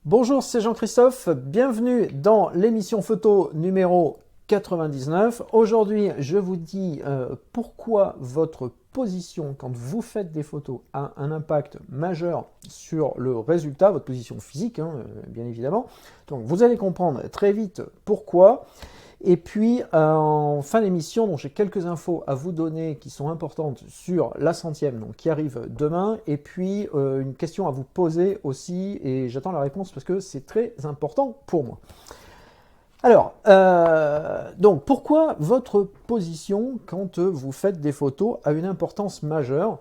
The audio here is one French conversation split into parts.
Bonjour, c'est Jean-Christophe, bienvenue dans l'émission photo numéro 99. Aujourd'hui, je vous dis pourquoi votre position, quand vous faites des photos, a un impact majeur sur le résultat, votre position physique, bien évidemment. Donc vous allez comprendre très vite pourquoi. Et puis, en fin d'émission, j'ai quelques infos à vous donner qui sont importantes sur la centième, donc qui arrive demain, et puis une question à vous poser aussi, et j'attends la réponse parce que c'est très important pour moi. Alors, donc pourquoi votre position quand vous faites des photos a une importance majeure?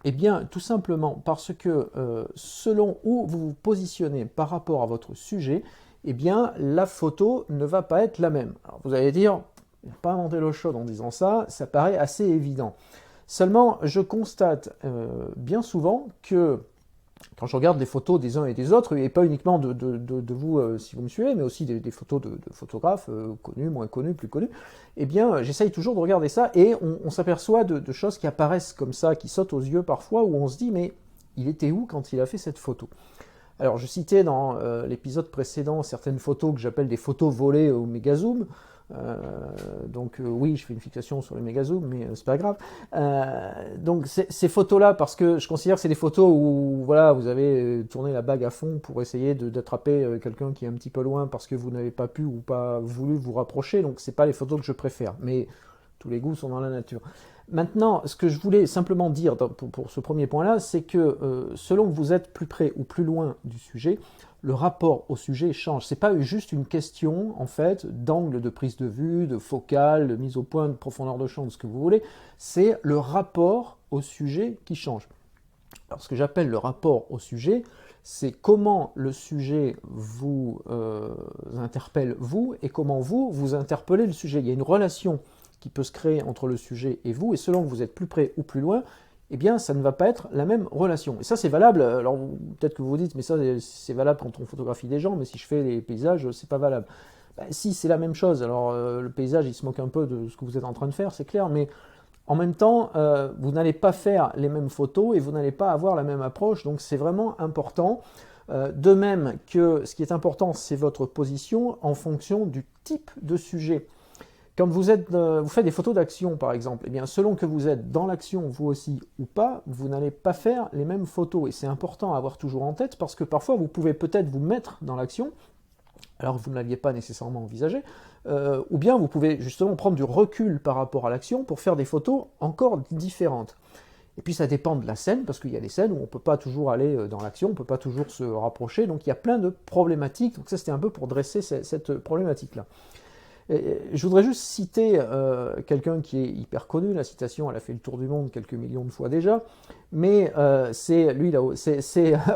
Eh bien, tout simplement parce que selon où vous vous positionnez par rapport à votre sujet, eh bien, la photo ne va pas être la même. Alors, vous allez dire, il n'a pas inventé l'eau chaude en disant ça, ça paraît assez évident. Seulement, je constate bien souvent que quand je regarde les photos des uns et des autres, et pas uniquement de vous si vous me suivez, mais aussi des photos de photographes connus, moins connus, plus connus, eh bien j'essaye toujours de regarder ça et on s'aperçoit de choses qui apparaissent comme ça, qui sautent aux yeux parfois, où on se dit mais il était où quand il a fait cette photo? Alors je citais dans l'épisode précédent certaines photos que j'appelle des photos volées au méga zoom. Oui, je fais une fixation sur le méga zoom, mais c'est pas grave. Donc ces photos-là, parce que je considère que c'est des photos où voilà, vous avez tourné la bague à fond pour essayer d'attraper quelqu'un qui est un petit peu loin parce que vous n'avez pas pu ou pas voulu vous rapprocher. Donc c'est pas les photos que je préfère, mais tous les goûts sont dans la nature. Maintenant, ce que je voulais simplement dire pour ce premier point-là, c'est que selon que vous êtes plus près ou plus loin du sujet, le rapport au sujet change. Ce n'est pas juste une question, en fait, d'angle de prise de vue, de focale, de mise au point, de profondeur de champ, de ce que vous voulez. C'est le rapport au sujet qui change. Alors, ce que j'appelle le rapport au sujet, c'est comment le sujet vous interpelle vous et comment vous interpellez le sujet. Il y a une relation qui peut se créer entre le sujet et vous, et selon que vous êtes plus près ou plus loin, eh bien, ça ne va pas être la même relation. Et ça, c'est valable. Alors, peut-être que vous vous dites, mais ça, c'est valable quand on photographie des gens, mais si je fais les paysages, c'est pas valable. Ben, si, c'est la même chose. Alors, le paysage, il se moque un peu de ce que vous êtes en train de faire, c'est clair, mais en même temps, vous n'allez pas faire les mêmes photos et vous n'allez pas avoir la même approche, donc c'est vraiment important. De même que ce qui est important, c'est votre position en fonction du type de sujet. Quand vous faites des photos d'action, par exemple, eh bien, selon que vous êtes dans l'action, vous aussi ou pas, vous n'allez pas faire les mêmes photos. Et c'est important à avoir toujours en tête parce que parfois, vous pouvez peut-être vous mettre dans l'action, alors que vous ne l'aviez pas nécessairement envisagé, ou bien vous pouvez justement prendre du recul par rapport à l'action pour faire des photos encore différentes. Et puis ça dépend de la scène, parce qu'il y a des scènes où on ne peut pas toujours aller dans l'action, on ne peut pas toujours se rapprocher, donc il y a plein de problématiques. Donc ça, c'était un peu pour dresser cette problématique-là. Je voudrais juste citer quelqu'un qui est hyper connu, la citation, elle a fait le tour du monde quelques millions de fois déjà, mais c'est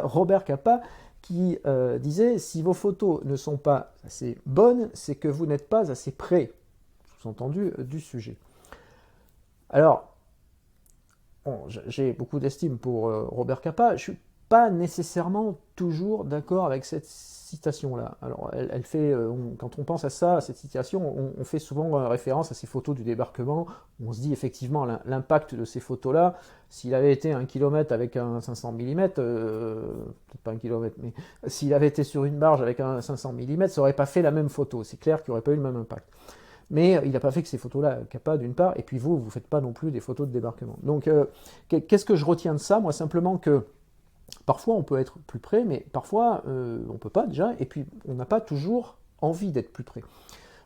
Robert Capa qui disait « Si vos photos ne sont pas assez bonnes, c'est que vous n'êtes pas assez près, sous-entendu, du sujet. » Alors, bon, j'ai beaucoup d'estime pour Robert Capa, je ne suis pas nécessairement toujours d'accord avec cette citation-là. Alors, elle fait, quand on pense à ça, à cette citation, on fait souvent référence à ces photos du débarquement. On se dit effectivement l'impact de ces photos-là, s'il avait été 1 km avec un 500 mm, peut-être pas 1 km, mais s'il avait été sur une barge avec un 500 mm, ça n'aurait pas fait la même photo. C'est clair qu'il n'aurait pas eu le même impact. Mais il n'a pas fait que ces photos-là, Capa d'une part, et puis vous ne faites pas non plus des photos de débarquement. Donc, qu'est-ce que je retiens de ça? Moi, simplement que parfois on peut être plus près, mais parfois on ne peut pas déjà, et puis on n'a pas toujours envie d'être plus près.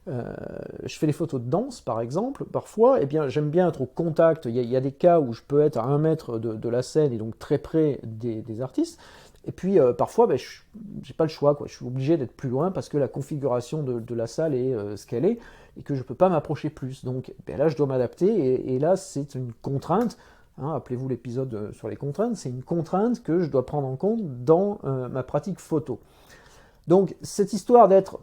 Je fais des photos de danse par exemple, parfois j'aime bien être au contact, il y a des cas où je peux être à 1 mètre de la scène et donc très près des artistes, et puis parfois je n'ai pas le choix, je suis obligé d'être plus loin parce que la configuration de la salle est ce qu'elle est, et que je ne peux pas m'approcher plus, donc là je dois m'adapter, et là c'est une contrainte. Appelez-vous l'épisode sur les contraintes, c'est une contrainte que je dois prendre en compte dans ma pratique photo. Donc cette histoire d'être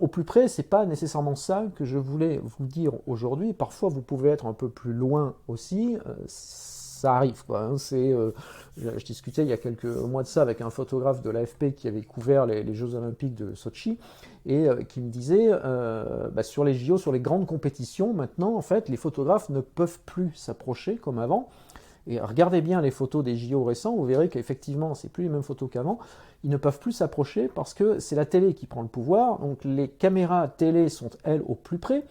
au plus près, c'est pas nécessairement ça que je voulais vous dire aujourd'hui. Parfois vous pouvez être un peu plus loin aussi, ça arrive quoi. Je discutais il y a quelques mois de ça avec un photographe de l'AFP qui avait couvert les Jeux Olympiques de Sochi et qui me disait sur les JO, sur les grandes compétitions, maintenant en fait les photographes ne peuvent plus s'approcher comme avant. Et regardez bien les photos des JO récents, vous verrez qu'effectivement, c'est plus les mêmes photos qu'avant. Ils ne peuvent plus s'approcher parce que c'est la télé qui prend le pouvoir. Donc les caméras télé sont, elles, au plus près.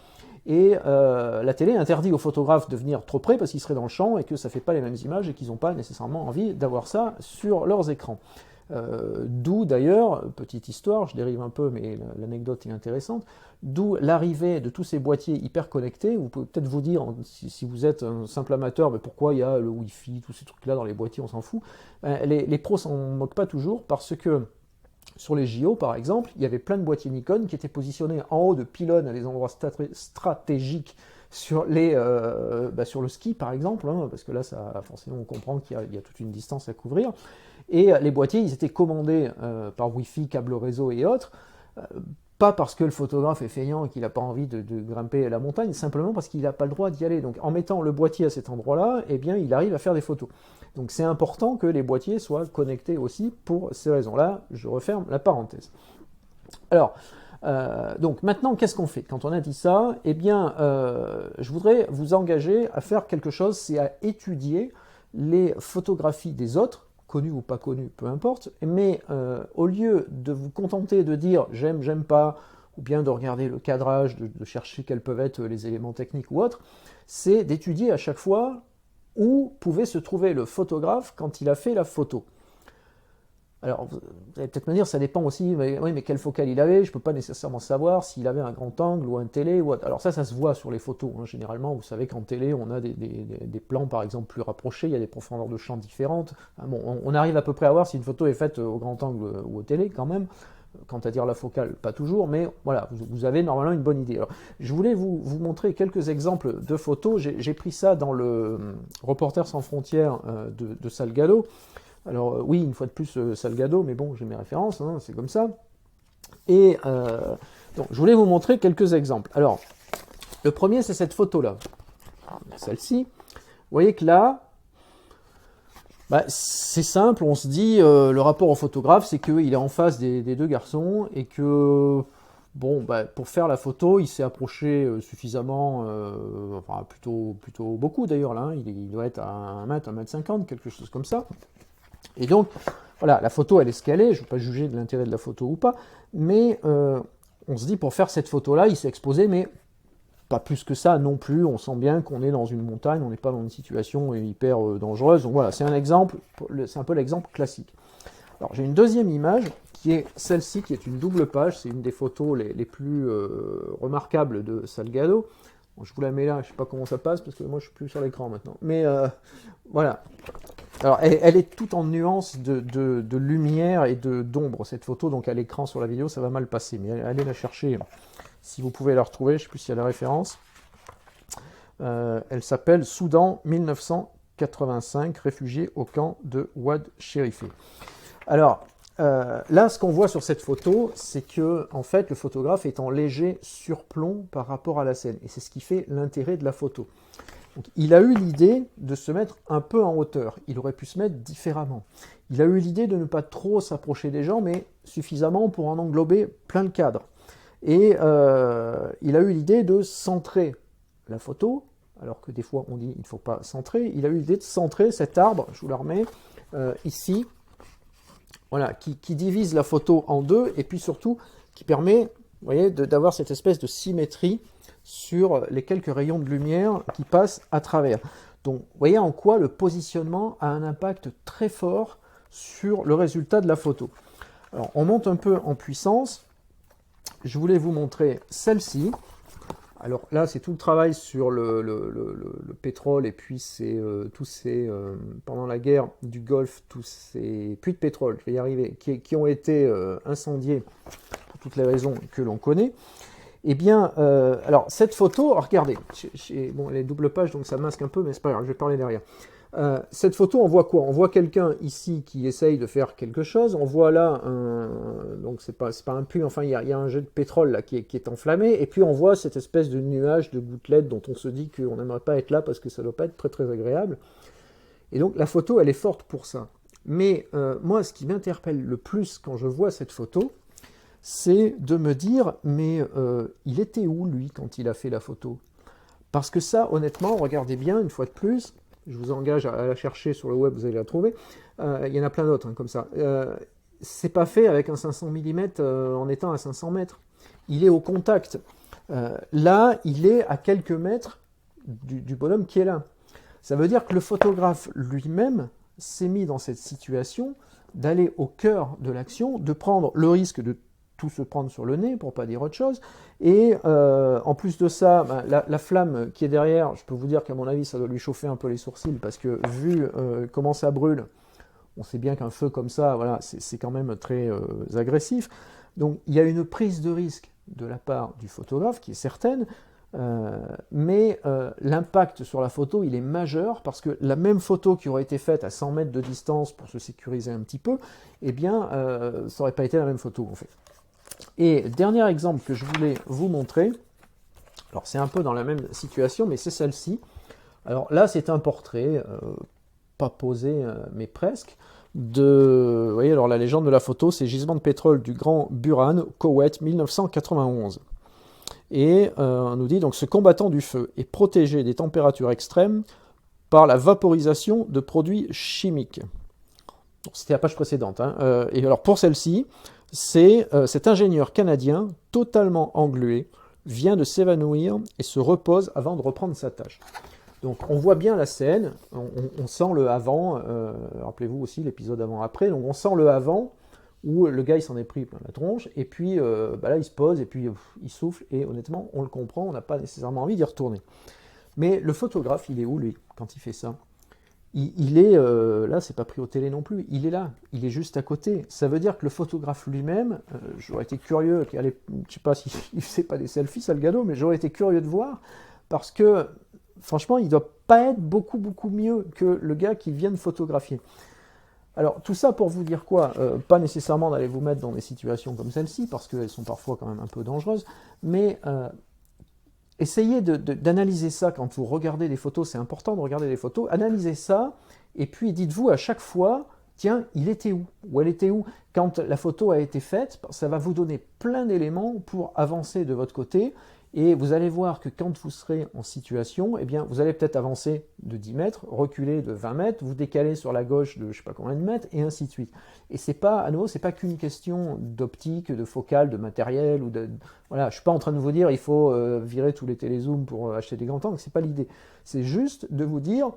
Et la télé interdit aux photographes de venir trop près parce qu'ils seraient dans le champ et que ça ne fait pas les mêmes images et qu'ils n'ont pas nécessairement envie d'avoir ça sur leurs écrans. D'où d'ailleurs, petite histoire, je dérive un peu mais l'anecdote est intéressante, d'où l'arrivée de tous ces boîtiers hyper connectés. Vous pouvez peut-être vous dire, si vous êtes un simple amateur, mais pourquoi il y a le Wi-Fi, tous ces trucs-là dans les boîtiers, on s'en fout. Les pros s'en moquent pas toujours parce que sur les JO, par exemple, il y avait plein de boîtiers Nikon qui étaient positionnés en haut de pylônes à des endroits stratégiques sur le ski, par exemple, hein, parce que là, forcément, on comprend qu'il y a toute une distance à couvrir. Et les boîtiers, ils étaient commandés par Wi-Fi, câble réseau et autres, pas parce que le photographe est feignant et qu'il n'a pas envie de grimper la montagne, simplement parce qu'il n'a pas le droit d'y aller. Donc en mettant le boîtier à cet endroit-là, eh bien, il arrive à faire des photos. Donc c'est important que les boîtiers soient connectés aussi pour ces raisons-là. Je referme la parenthèse. Alors, donc maintenant, qu'est-ce qu'on fait? Quand on a dit ça, eh bien, je voudrais vous engager à faire quelque chose, c'est à étudier les photographies des autres, connues ou pas connues, peu importe, mais au lieu de vous contenter de dire j'aime, j'aime pas, ou bien de regarder le cadrage, de chercher quels peuvent être les éléments techniques ou autres, c'est d'étudier à chaque fois où pouvait se trouver le photographe quand il a fait la photo. Alors, vous allez peut-être me dire, ça dépend aussi, oui, mais quel focal il avait, je ne peux pas nécessairement savoir s'il avait un grand angle ou un télé. Ou autre. Alors ça se voit sur les photos, hein. Généralement, vous savez qu'en télé, on a des plans, par exemple, plus rapprochés, il y a des profondeurs de champ différentes. Bon, on arrive à peu près à voir si une photo est faite au grand angle ou au télé, quand même. Quant à dire la focale, pas toujours, mais voilà, vous avez normalement une bonne idée. Alors, je voulais vous montrer quelques exemples de photos. J'ai pris ça dans le Reporters sans frontières de Salgado. Alors oui, une fois de plus Salgado, mais bon, j'ai mes références, hein, c'est comme ça. Et donc, je voulais vous montrer quelques exemples. Alors, le premier, c'est cette photo-là, celle-ci. Vous voyez que là, c'est simple, on se dit, le rapport au photographe, c'est qu'il est en face des deux garçons et que, bon, pour faire la photo, il s'est approché suffisamment, enfin plutôt beaucoup d'ailleurs, là, hein, il doit être à 1 mètre, 1m50, quelque chose comme ça. Et donc, voilà, la photo, elle est ce qu'elle est, je ne vais pas juger de l'intérêt de la photo ou pas, mais on se dit, pour faire cette photo-là, il s'est exposé, mais pas plus que ça non plus, on sent bien qu'on est dans une montagne, on n'est pas dans une situation hyper dangereuse, donc voilà, c'est un exemple, c'est un peu l'exemple classique. Alors j'ai une deuxième image, qui est celle-ci, qui est une double page, c'est une des photos les plus remarquables de Salgado. Bon, je vous la mets là, je ne sais pas comment ça passe, parce que moi je suis plus sur l'écran maintenant, mais voilà. Alors, elle est toute en nuances de lumière et d'ombre, cette photo, donc à l'écran sur la vidéo, ça va mal passer, mais allez la chercher, si vous pouvez la retrouver, je ne sais plus s'il y a la référence. Elle s'appelle Soudan 1985, réfugiés au camp de Ouad Sherifé. Alors, là, ce qu'on voit sur cette photo, c'est que, en fait, le photographe est en léger surplomb par rapport à la scène, et c'est ce qui fait l'intérêt de la photo. Donc, il a eu l'idée de se mettre un peu en hauteur. Il aurait pu se mettre différemment. Il a eu l'idée de ne pas trop s'approcher des gens, mais suffisamment pour en englober plein le cadre. Et il a eu l'idée de centrer la photo, alors que des fois on dit il ne faut pas centrer. Il a eu l'idée de centrer cet arbre, je vous le remets, ici, voilà, qui divise la photo en deux, et puis surtout qui permet, vous voyez, d'avoir cette espèce de symétrie sur les quelques rayons de lumière qui passent à travers. Donc, vous voyez en quoi le positionnement a un impact très fort sur le résultat de la photo. Alors, on monte un peu en puissance. Je voulais vous montrer celle-ci. Alors là, c'est tout le travail sur le pétrole et puis pendant la guerre du Golfe, tous ces puits de pétrole, je vais y arriver, qui ont été incendiés pour toutes les raisons que l'on connaît. Eh bien, alors cette photo, regardez, bon, elle est double page donc ça masque un peu, mais c'est pas grave, je vais parler derrière. Cette photo, on voit quoi? On voit quelqu'un ici qui essaye de faire quelque chose. On voit là, donc c'est pas un puits, enfin il y a un jet de pétrole là qui est enflammé. Et puis on voit cette espèce de nuage de gouttelettes dont on se dit qu'on n'aimerait pas être là parce que ça doit pas être très très agréable. Et donc la photo, elle est forte pour ça. Mais moi, ce qui m'interpelle le plus quand je vois cette photo, c'est de me dire, mais il était où lui quand il a fait la photo? Parce que ça, honnêtement, regardez bien une fois de plus. je vous engage à la chercher sur le web, vous allez la trouver. Il y en a plein d'autres comme ça. C'est pas fait avec un 500 mm en étant à 500 mètres. Il est au contact. Là, il est à quelques mètres du bonhomme qui est là. Ça veut dire que le photographe lui-même s'est mis dans cette situation d'aller au cœur de l'action, de prendre le risque de tout se prendre sur le nez, pour pas dire autre chose, et en plus de ça, la flamme qui est derrière, je peux vous dire qu'à mon avis, ça doit lui chauffer un peu les sourcils, parce que vu comment ça brûle, on sait bien qu'un feu comme ça, voilà, c'est quand même très agressif. Donc il y a une prise de risque de la part du photographe qui est certaine, mais l'impact sur la photo, il est majeur, parce que la même photo qui aurait été faite à 100 mètres de distance pour se sécuriser un petit peu, eh bien, ça n'aurait pas été la même photo, en fait. Et dernier exemple que je voulais vous montrer, alors c'est un peu dans la même situation, mais c'est celle-ci. Alors là, c'est un portrait, pas posé, mais presque, vous voyez, alors la légende de la photo, c'est gisement de pétrole du Grand Buran, Koweït, 1991. Et on nous dit donc ce combattant du feu est protégé des températures extrêmes par la vaporisation de produits chimiques. C'était la page précédente. Et alors pour celle-ci, c'est cet ingénieur canadien totalement englué vient de s'évanouir et se repose avant de reprendre sa tâche. Donc on voit bien la scène, on sent le avant, rappelez-vous aussi l'épisode avant-après, donc on sent le avant où le gars il s'en est pris plein la tronche, et puis là il se pose, et puis il souffle, et honnêtement on le comprend, on n'a pas nécessairement envie d'y retourner. Mais le photographe, il est où lui quand il fait ça? Il est, là c'est pas pris au télé non plus, il est là, il est juste à côté. Ça veut dire que le photographe lui-même, j'aurais été curieux, je sais pas s'il ne fait pas des selfies, Salgado, mais j'aurais été curieux de voir, parce que franchement, il ne doit pas être beaucoup mieux que le gars qui vient de photographier. Alors, tout ça pour vous dire quoi? Pas nécessairement d'aller vous mettre dans des situations comme celle-ci, parce qu'elles sont parfois quand même un peu dangereuses, mais essayez d'analyser ça quand vous regardez des photos, c'est important de regarder des photos, analysez ça, et puis dites-vous à chaque fois, tiens, il était où? Ou elle était où? Quand la photo a été faite, ça va vous donner plein d'éléments pour avancer de votre côté, et vous allez voir que quand vous serez en situation, eh bien, vous allez peut-être avancer de 10 mètres, reculer de 20 mètres, vous décaler sur la gauche de je ne sais pas combien de mètres, et ainsi de suite. Et c'est pas, à nouveau, c'est pas qu'une question d'optique, de focale, de matériel, ou de, voilà, je suis pas en train de vous dire il faut virer tous les télézooms pour acheter des grands angles, c'est pas l'idée. C'est juste de vous dire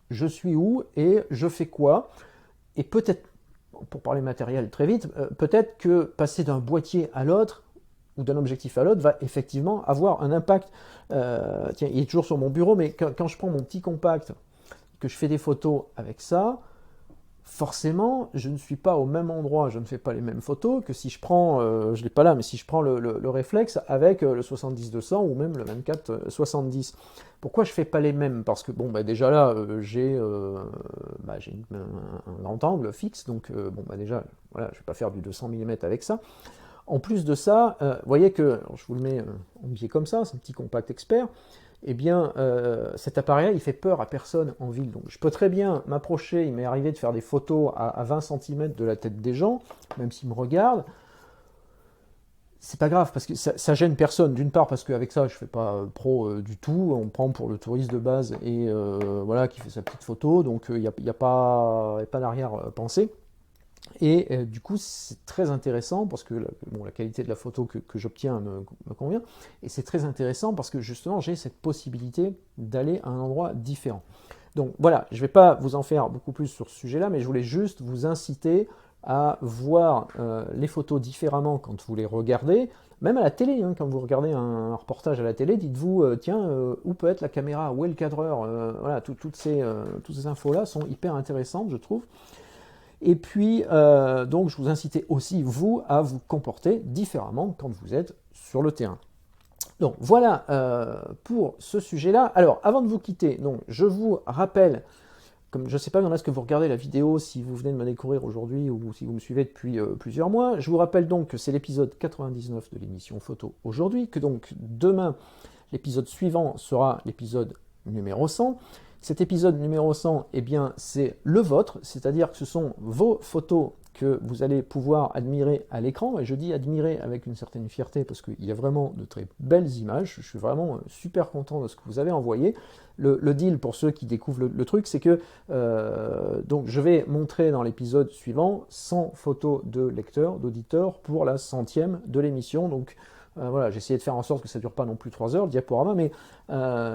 je suis où et je fais quoi, et peut-être, pour parler matériel très vite, peut-être que passer d'un boîtier à l'autre, ou d'un objectif à l'autre, va effectivement avoir un impact. Tiens, il est toujours sur mon bureau, mais quand je prends mon petit compact, que je fais des photos avec ça, forcément, je ne suis pas au même endroit, je ne fais pas les mêmes photos que si je prends, je ne l'ai pas là, mais si je prends le réflexe avec le 70-200 ou même le 24-70. Pourquoi je ne fais pas les mêmes? Parce que, bon, déjà là, j'ai un grand angle fixe, donc, déjà, voilà, je ne vais pas faire du 200 mm avec ça. En plus de ça, vous voyez que, je vous le mets en biais comme ça, c'est un petit compact expert, eh bien, cet appareil-là, il fait peur à personne en ville. Donc, je peux très bien m'approcher, il m'est arrivé de faire des photos à 20 cm de la tête des gens, même s'ils me regardent. C'est pas grave, parce que ça gêne personne. D'une part, parce qu'avec ça, je fais pas pro du tout, on prend pour le touriste de base, et voilà, qui fait sa petite photo, donc il n'y a pas d'arrière-pensée. Et du coup, c'est très intéressant parce que la qualité de la photo que j'obtiens me convient. Et c'est très intéressant parce que justement, j'ai cette possibilité d'aller à un endroit différent. Donc voilà, je ne vais pas vous en faire beaucoup plus sur ce sujet-là, mais je voulais juste vous inciter à voir les photos différemment quand vous les regardez. Même à la télé, quand vous regardez un reportage à la télé, dites-vous, tiens, où peut être la caméra, où est le cadreur, voilà, toutes ces infos-là sont hyper intéressantes, je trouve. Et puis, donc, je vous incitais aussi, vous, à vous comporter différemment quand vous êtes sur le terrain. Donc, voilà pour ce sujet-là. Alors, avant de vous quitter, donc, je vous rappelle, comme je ne sais pas quand est-ce que vous regardez la vidéo, si vous venez de me découvrir aujourd'hui ou si vous me suivez depuis plusieurs mois, je vous rappelle donc que c'est l'épisode 99 de l'émission Photo aujourd'hui, que donc demain, l'épisode suivant sera l'épisode numéro 100. Cet épisode numéro 100, eh bien, c'est le vôtre, c'est-à-dire que ce sont vos photos que vous allez pouvoir admirer à l'écran, et je dis admirer avec une certaine fierté parce qu'il y a vraiment de très belles images, je suis vraiment super content de ce que vous avez envoyé. Le deal pour ceux qui découvrent le truc, c'est que donc je vais montrer dans l'épisode suivant 100 photos de lecteurs, d'auditeurs pour la 100e de l'émission, donc voilà, j'ai essayé de faire en sorte que ça ne dure pas non plus 3 heures le diaporama, mais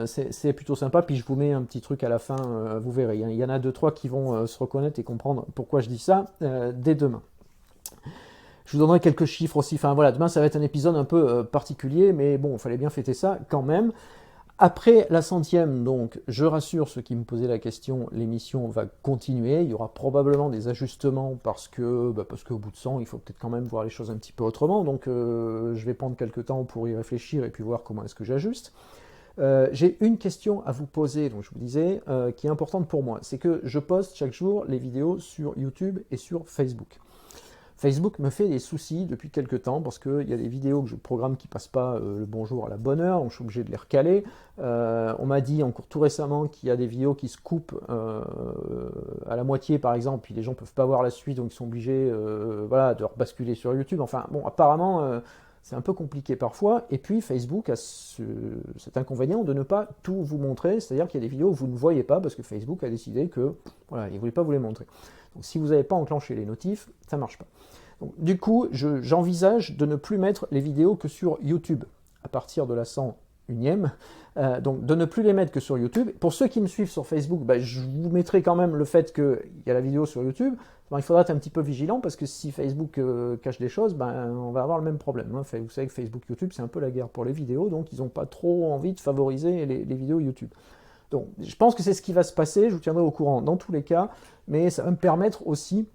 c'est plutôt sympa. Puis je vous mets un petit truc à la fin, vous verrez. Il y en a 2-3 qui vont se reconnaître et comprendre pourquoi je dis ça dès demain. Je vous donnerai quelques chiffres aussi. Enfin voilà, demain ça va être un épisode un peu particulier, mais bon, il fallait bien fêter ça quand même. Après la 100e, donc, je rassure ceux qui me posaient la question, l'émission va continuer. Il y aura probablement des ajustements parce qu'au bout de 100, il faut peut-être quand même voir les choses un petit peu autrement. Donc, je vais prendre quelques temps pour y réfléchir et puis voir comment est-ce que j'ajuste. J'ai une question à vous poser, donc je vous disais, qui est importante pour moi. C'est que je poste chaque jour les vidéos sur YouTube et sur Facebook. Facebook me fait des soucis depuis quelques temps parce qu'il y a des vidéos que je programme qui ne passent pas le bonjour à la bonne heure, donc je suis obligé de les recaler. On m'a dit encore tout récemment qu'il y a des vidéos qui se coupent à la moitié par exemple, puis les gens ne peuvent pas voir la suite, donc ils sont obligés voilà, de rebasculer sur YouTube. Enfin bon, apparemment c'est un peu compliqué parfois. Et puis Facebook a cet inconvénient de ne pas tout vous montrer, c'est-à-dire qu'il y a des vidéos que vous ne voyez pas parce que Facebook a décidé que voilà, il ne voulait pas vous les montrer. Donc si vous n'avez pas enclenché les notifs, ça ne marche pas. Donc, du coup, j'envisage de ne plus mettre les vidéos que sur YouTube à partir de la 101e. Donc de ne plus les mettre que sur YouTube. Pour ceux qui me suivent sur Facebook, je vous mettrai quand même le fait qu'il y a la vidéo sur YouTube. Il faudra être un petit peu vigilant parce que si Facebook cache des choses, on va avoir le même problème. Hein. Vous savez que Facebook, YouTube, c'est un peu la guerre pour les vidéos, donc ils n'ont pas trop envie de favoriser les vidéos YouTube. Donc je pense que c'est ce qui va se passer, je vous tiendrai au courant dans tous les cas, mais ça va me permettre aussi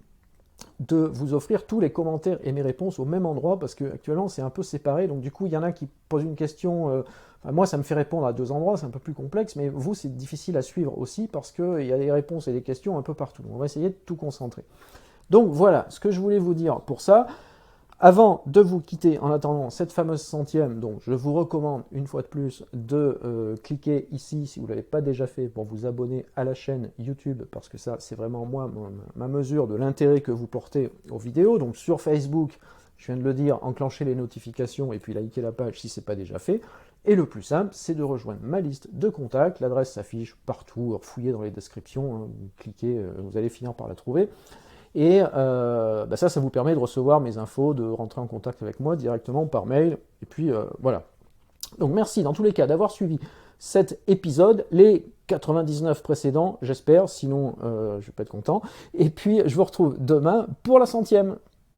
de vous offrir tous les commentaires et mes réponses au même endroit parce qu'actuellement c'est un peu séparé, donc du coup il y en a qui posent une question, moi ça me fait répondre à 2 endroits, c'est un peu plus complexe, mais vous c'est difficile à suivre aussi parce qu'il y a des réponses et des questions un peu partout, on va essayer de tout concentrer. Donc voilà ce que je voulais vous dire pour ça. Avant de vous quitter, en attendant cette fameuse 100e, donc je vous recommande une fois de plus de cliquer ici si vous ne l'avez pas déjà fait pour vous abonner à la chaîne YouTube parce que ça c'est vraiment moi ma mesure de l'intérêt que vous portez aux vidéos. Donc sur Facebook, je viens de le dire, enclenchez les notifications et puis likez la page si ce n'est pas déjà fait. Et le plus simple, c'est de rejoindre ma liste de contacts. L'adresse s'affiche partout, fouillez dans les descriptions, hein, vous cliquez, vous allez finir par la trouver. Et ça vous permet de recevoir mes infos, de rentrer en contact avec moi directement par mail. Et puis voilà. Donc merci dans tous les cas d'avoir suivi cet épisode, les 99 précédents, j'espère, sinon je ne vais pas être content. Et puis je vous retrouve demain pour la 100e.